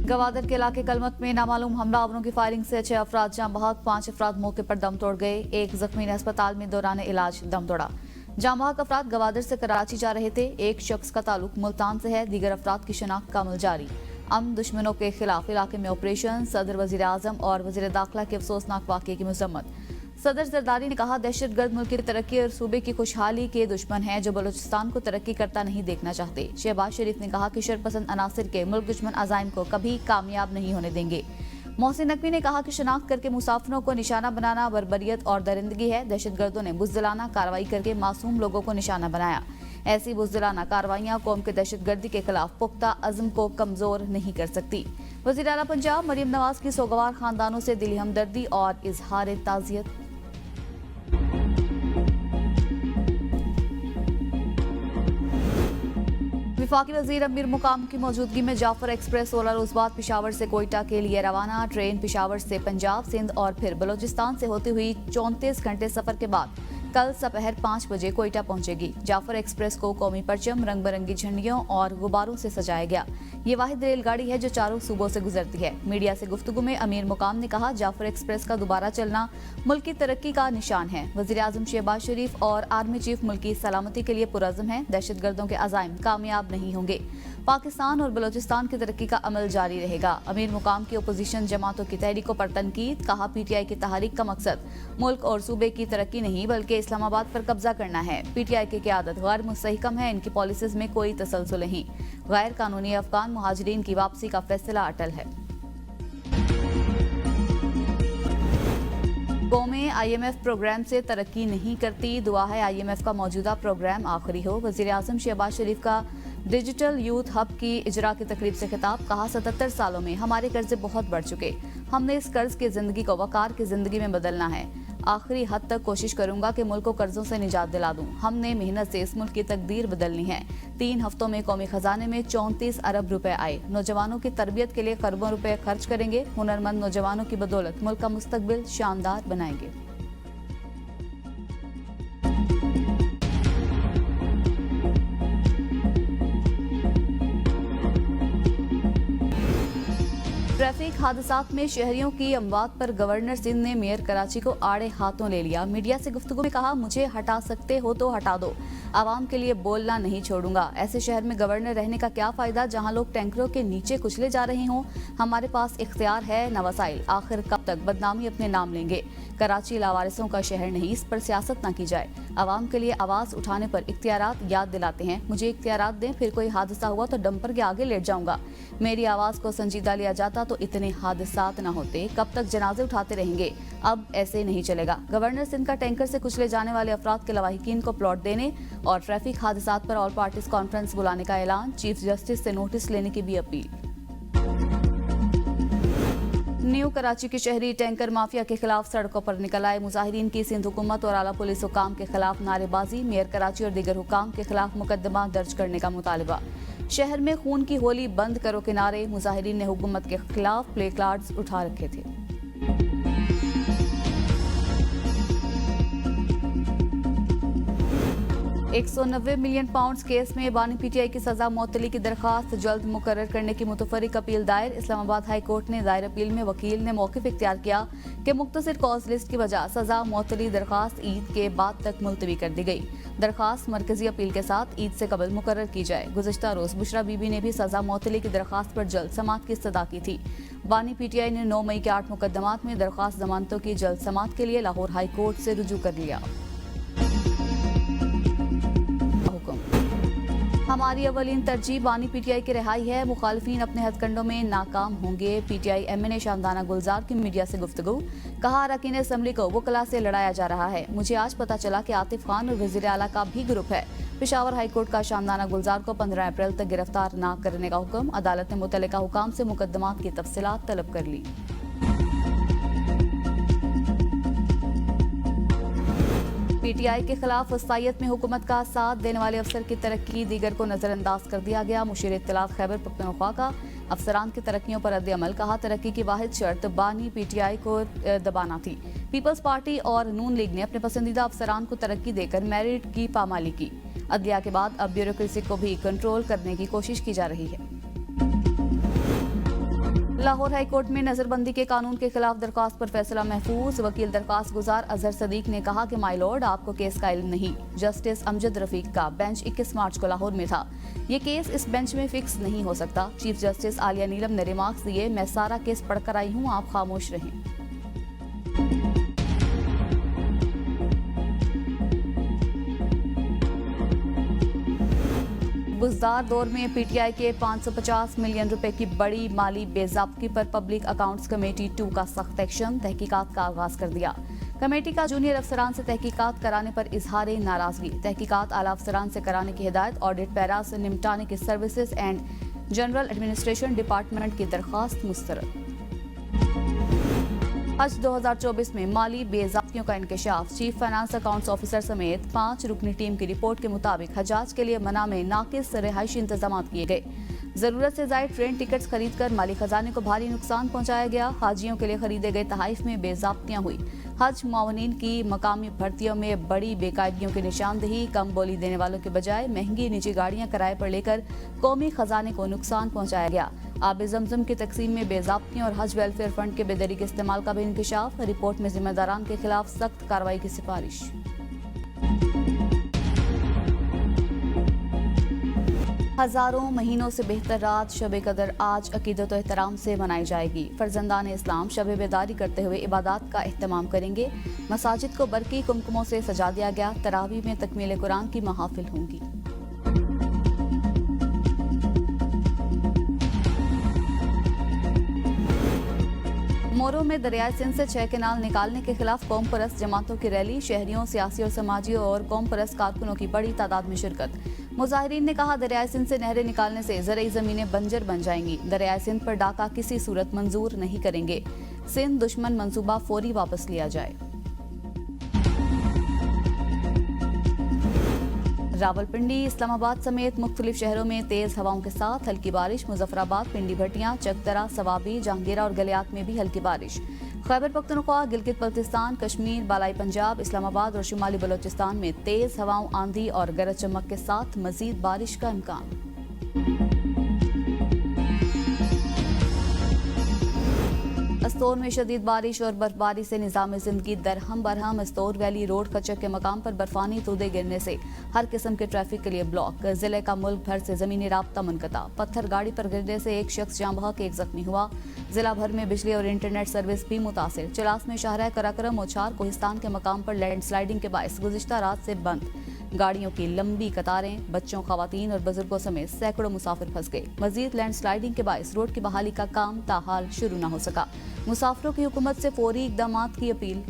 गवादर के इलाके कलमत में नामालूम हमलावरों की फायरिंग से 6 अफराद जाँ बहक, 5 अफराद मौके पर दम तोड़ गए। एक जख्मी ने अस्पताल में दौरान इलाज दम तोड़ा। जाँ बहक अफराद गवादर से कराची जा रहे थे। एक शख्स का ताल्लुक मुल्तान से है। दीगर अफराद की शिनाख्त का अमल जारी। दुश्मनों के खिलाफ इलाके में ऑपरेशन। सदर, वजीर आजम और वजीर दाखिला के अफसोसनाक वाक़े की मजम्मत। सदर जरदारी ने कहा, दहशतगर्द मुल्क की तरक्की और सूबे की खुशहाली के दुश्मन हैं जो बलूचिस्तान को तरक्की करता नहीं देखना चाहते। शहबाज शरीफ ने कहा कि शरपसंद अनासिर के मुल्क दुश्मन अज़ाइम को कभी कामयाब नहीं होने देंगे। मोहसिन नकवी ने कहा कि शनाख्त करके मुसाफिरों को निशाना बनाना बर्बरियत और दरिंदगी है। दहशतगर्दों ने बुज़दिलाना कार्रवाई करके मासूम लोगों को निशाना बनाया। ऐसी बुज़दिलाना कार्रवाइयाँ कौम के दहशतगर्दी के खिलाफ पुख्ता अज़्म को कमजोर नहीं कर सकती। वज़ीर आला पंजाब मरियम नवाज की सोगवार खानदानों से दिली हमदर्दी और इजहार ताज़ियत। वफाकी वजीर अमीर मुकाम की मौजूदगी में जाफर एक्सप्रेस 16 रोज बाद पिशावर से कोयटा के लिए रवाना। ट्रेन पिशावर से पंजाब, सिंध और फिर बलूचिस्तान से होती हुई 34 घंटे सफर के बाद कल दोपहर 5 बजे कोयटा पहुंचेगी। जाफर एक्सप्रेस को कौमी परचम, रंग बिरंगी झंडियों और गुब्बारों से सजाया गया। ये वाहिद रेलगाड़ी है जो चारों सूबों से गुजरती है। मीडिया से गुफ्तगू में अमीर मुकाम ने कहा, जाफर एक्सप्रेस का दोबारा चलना मुल्क की तरक्की का निशान है। वज़ीर आज़म शहबाज शरीफ और आर्मी चीफ मुल्क की सलामती के लिए पुरअज़्म हैं। दहशतगर्दों के अज़ाइम कामयाब नहीं होंगे। पाकिस्तान और बलूचिस्तान की तरक्की का अमल जारी रहेगा। अमीर मुकाम की अपोजिशन जमातों की तहरीकों पर तनकीद। कहा, PTI की तहरीक का मकसद मुल्क और सूबे की तरक्की नहीं बल्कि इस्लामाबाद पर कब्जा करना है। PTI की क़यादत गैर मुस्तहकम है। इनकी पॉलिसीज में कोई तसलसल नहीं। गैर कानूनी अफगान मुहाजिरीन की वापसी का फैसला अटल है। कौमें IMF प्रोग्राम से तरक्की नहीं करती। दुआ है IMF का मौजूदा प्रोग्राम आखिरी हो। वज़ीर आज़म शहबाज शरीफ का डिजिटल यूथ हब की इजरा की तकरीब से खिताब। कहा, 77 सालों में हमारे कर्जे बहुत बढ़ चुके। हमने इस कर्ज की जिंदगी को वकार की जिंदगी में बदलना है। आखिरी हद तक कोशिश करूंगा कि मुल्क को कर्जों से निजात दिला दूं। हमने मेहनत से इस मुल्क की तकदीर बदलनी है। 3 हफ्तों में कौमी खजाने में 34 अरब रुपए आए। नौजवानों की तरबियत के लिए खरबों रुपए खर्च करेंगे। हुनरमंद नौजवानों की बदौलत मुल्क का मुस्तकबिल शानदार बनाएंगे। ट्रैफिक हादसात में शहरियों की अमवात पर गवर्नर सिंध ने मेयर कराची को आड़े हाथों ले लिया। मीडिया से गुफ्तगू में कहा, मुझे हटा सकते हो तो हटा दो, आवाम के लिए बोलना नहीं छोड़ूंगा। ऐसे शहर में गवर्नर रहने का क्या फायदा जहां लोग टैंकरों के नीचे कुचले जा रहे हों। हमारे पास इख्तियार है न वसाइल। आखिर कब तक बदनामी अपने नाम लेंगे। कराची लावारिसों का शहर नहीं, इस पर सियासत न की जाए। आवाम के लिए आवाज उठाने पर इख्तियारात याद दिलाते हैं। मुझे इख्तियारात दें, फिर कोई हादसा हुआ तो डंपर के आगे लेट जाऊंगा। मेरी आवाज को संजीदा लिया जाता तो इतने हादसात न होते। कब तक जनाजे उठाते रहेंगे। अब ऐसे नहीं चलेगा। गवर्नर सिंध का टैंकर से कुचले जाने वाले अफराद के लवाहिकीन को प्लॉट देने और ट्रैफिक हादसात पर ऑल पार्टीज कॉन्फ्रेंस बुलाने का ऐलान। चीफ जस्टिस से नोटिस लेने की भी अपील। न्यू कराची के शहरी टैंकर माफिया के खिलाफ सड़कों पर निकल आए। मुजाहिरीन की सिंध हुकूमत और आला पुलिस हुकाम के खिलाफ नारेबाजी। मेयर कराची और दीगर हुकाम के खिलाफ मुकदमा दर्ज करने का मुतालबा। शहर में खून की होली बंद करो के नारे। मुजाहिरीन ने हुकूमत के खिलाफ प्ले कार्ड्स उठा रखे थे। £190 मिलियन केस में बानी PTI की सजा मौतली की दरखास्त जल्द मुकर्रर करने की मुतफर्रिक अपील दायर। इस्लामाबाद हाई कोर्ट ने दायर अपील में वकील ने मौक़िफ़ इख्तियार किया कि मुख्तसर कॉज लिस्ट की वजह सजा मौतली दरखास्त ईद के बाद तक मुलतवी कर दी गई। दरखास्त मरकजी अपील के साथ ईद से कबल मुकर्रर की जाए। गुज़श्ता रोज बुशरा बीबी ने भी सजा मौतली की दरखास्त पर जल्द समात की इस्तदा की थी। बानी PTI ने 9 मई के 8 मुकदमात में दरखास्त जमानतों की जल्द समात के लिए लाहौर हाई कोर्ट से रुजू कर लिया। हमारी अवलीन तरजीह बानी PTI की रिहाई है। मुखालिफिन अपने हथकंडों में नाकाम होंगे। PTI MNA शानदाना गुलजार की मीडिया से गुफ्तगू। कहा, अरकान असम्बली को वकला से लड़ाया जा रहा है। मुझे आज पता चला कि आतिफ खान और वज़ीर आला का भी ग्रुप है। पेशावर हाई कोर्ट का शानदाना गुलजार को 15 अप्रैल तक गिरफ्तार न करने का हुक्म। अदालत ने मुतल्लिका हुकाम से मुकदमात की तफसीलात तलब कर ली। PTI के खिलाफ वसायत में हुकूमत का साथ देने वाले अफसर की तरक्की दीगर को नजरअंदाज कर दिया गया। मुशीर इत्तलात खैबर पख्तूनख्वा का अफसरान की तरक्कियों पर रद्द अमल। कहा, तरक्की की वाहिद शर्त बानी PTI को दबाना थी। पीपल्स पार्टी और नून लीग ने अपने पसंदीदा अफसरान को तरक्की देकर मेरिट की पामाली की। अदलिया के बाद अब ब्यूरोक्रेसी को भी कंट्रोल करने की कोशिश की जा रही है। लाहौर हाईकोर्ट में नजरबंदी के कानून के खिलाफ दरख्वास्त पर फैसला महफूज। वकील दरख्वास्त गुजार अजहर सदीक ने कहा कि माय लॉर्ड, आपको केस का इल्म नहीं। जस्टिस अमजद रफीक का बेंच 21 मार्च को लाहौर में था। ये केस इस बेंच में फिक्स नहीं हो सकता। चीफ जस्टिस आलिया नीलम ने रिमार्क्स दिए, मैं सारा केस पढ़कर आई हूँ, आप खामोश रहें। बुजदार दौर में पीटीआई के 550 मिलियन रुपए की बड़ी माली बेज़ाब्ती पर पब्लिक अकाउंट्स कमेटी 2 का सख्त एक्शन, तहकीकात का आगाज कर दिया। कमेटी का जूनियर अफसरान से तहकीकात कराने पर इजहार नाराजगी। तहकीकात आला अफसरान से कराने की हिदायत। ऑडिट पैरा से निपटाने की services and general administration department की दरख्वास्त मुस्तरद। हज 2024 में माली बेज़ाब्तियों का इंकशाफ। चीफ फाइनेंस अकाउंट्स ऑफिसर समेत 5 रुकनी टीम की रिपोर्ट के मुताबिक हजाज के लिए मना में नाकिस रिहायशी इंतजाम किए गए। जरूरत से ज्यादा ट्रेन टिकट्स खरीदकर माली खजाने को भारी नुकसान पहुंचाया गया। हाजियों के लिए खरीदे गए तहाइफ में बेज़ाब्तियां हुई। हज मुआवनीन की मकामी भर्तियों में बड़ी बेकायदगियों की निशानदेही। कम बोली देने वालों के बजाय महंगी निजी गाड़ियां किराए पर लेकर कौमी खजाने को नुकसान पहुंचाया गया। आब जमजम की तकसीम में बेज़ाब्तियों और हज वेलफेयर फंड के बेदरी के इस्तेमाल का भी इंकशाफ। रिपोर्ट में जिम्मेदारान के खिलाफ सख्त कार्रवाई की सिफारिश। हजारों महीनों से बेहतर रात शब कदर आज अकीदत और एहतराम से मनाई जाएगी। फर्जंदान इस्लाम शब बेदारी करते हुए इबादत का एहतमाम करेंगे। मसाजिद को बरकी कुमकुमों से सजा दिया गया। तरावी में तकमील कुरान की महाफिल होंगी। मोरो में दरियाई सिंध से 6 केनाल निकालने के खिलाफ कौम परस्त जमातों की रैली। शहरियों, सियासी और समाजी और कौम परस्त कारकुनों की बड़ी तादाद में शिरकत। मुजाहिरीन ने कहा, दरियाई सिंध से नहरें निकालने से ज़रई ज़मीनें बंजर बन जाएंगी। दरियाई सिंध पर डाका किसी सूरत मंजूर नहीं करेंगे। सिंध दुश्मन मंसूबा फौरी वापस लिया जाए। रावलपिंडी, इस्लामाबाद समेत मुख्तलिफ शहरों में तेज हवाओं के साथ हल्की बारिश। मुजफ्फराबाद, पिंडी भटियां, चकदरा, सवाबी, जहांगीरा और गलियात में भी हल्की बारिश। खैबर पख्तूनख्वा, गिलगित बल्तिस्तान, कश्मीर, बालाई पंजाब, इस्लामाबाद और शुमाली बलोचिस्तान में तेज हवाओं, आंधी और गरज चमक के साथ मजीद बारिश का इम्कान। अस्तौर में शदीद बारिश और बर्फबारी से निज़ाम जिंदगी दरहम बरहम। अस्तौर वैली रोड खचक के मकाम पर बर्फानी तूदे गिरने से हर किस्म के ट्रैफिक के लिए ब्लॉक। जिले का मुल्क भर से जमीनी राब्ता मुनक़ता। पत्थर गाड़ी पर गिरने से एक शख्स जाँ बहक, एक जख्मी हुआ। जिला भर में बिजली और इंटरनेट सर्विस भी मुतासिर। चिलास में शाहरा कराक्रम ओछार कोहिस्तान के मकाम पर लैंडस्लाइडिंग के बायस गुज़िश्ता रात से बंद। गाड़ियों की लंबी कतारें, बच्चों, खवातीन और बुजुर्गों समेत सैकड़ों मुसाफिर फंस गए। मजीद लैंडस्लाइडिंग के बायस रोड की बहाली का काम ताहाल शुरू न हो सका। मुसाफिरों की हुकूमत से फौरी इकदामात की अपील।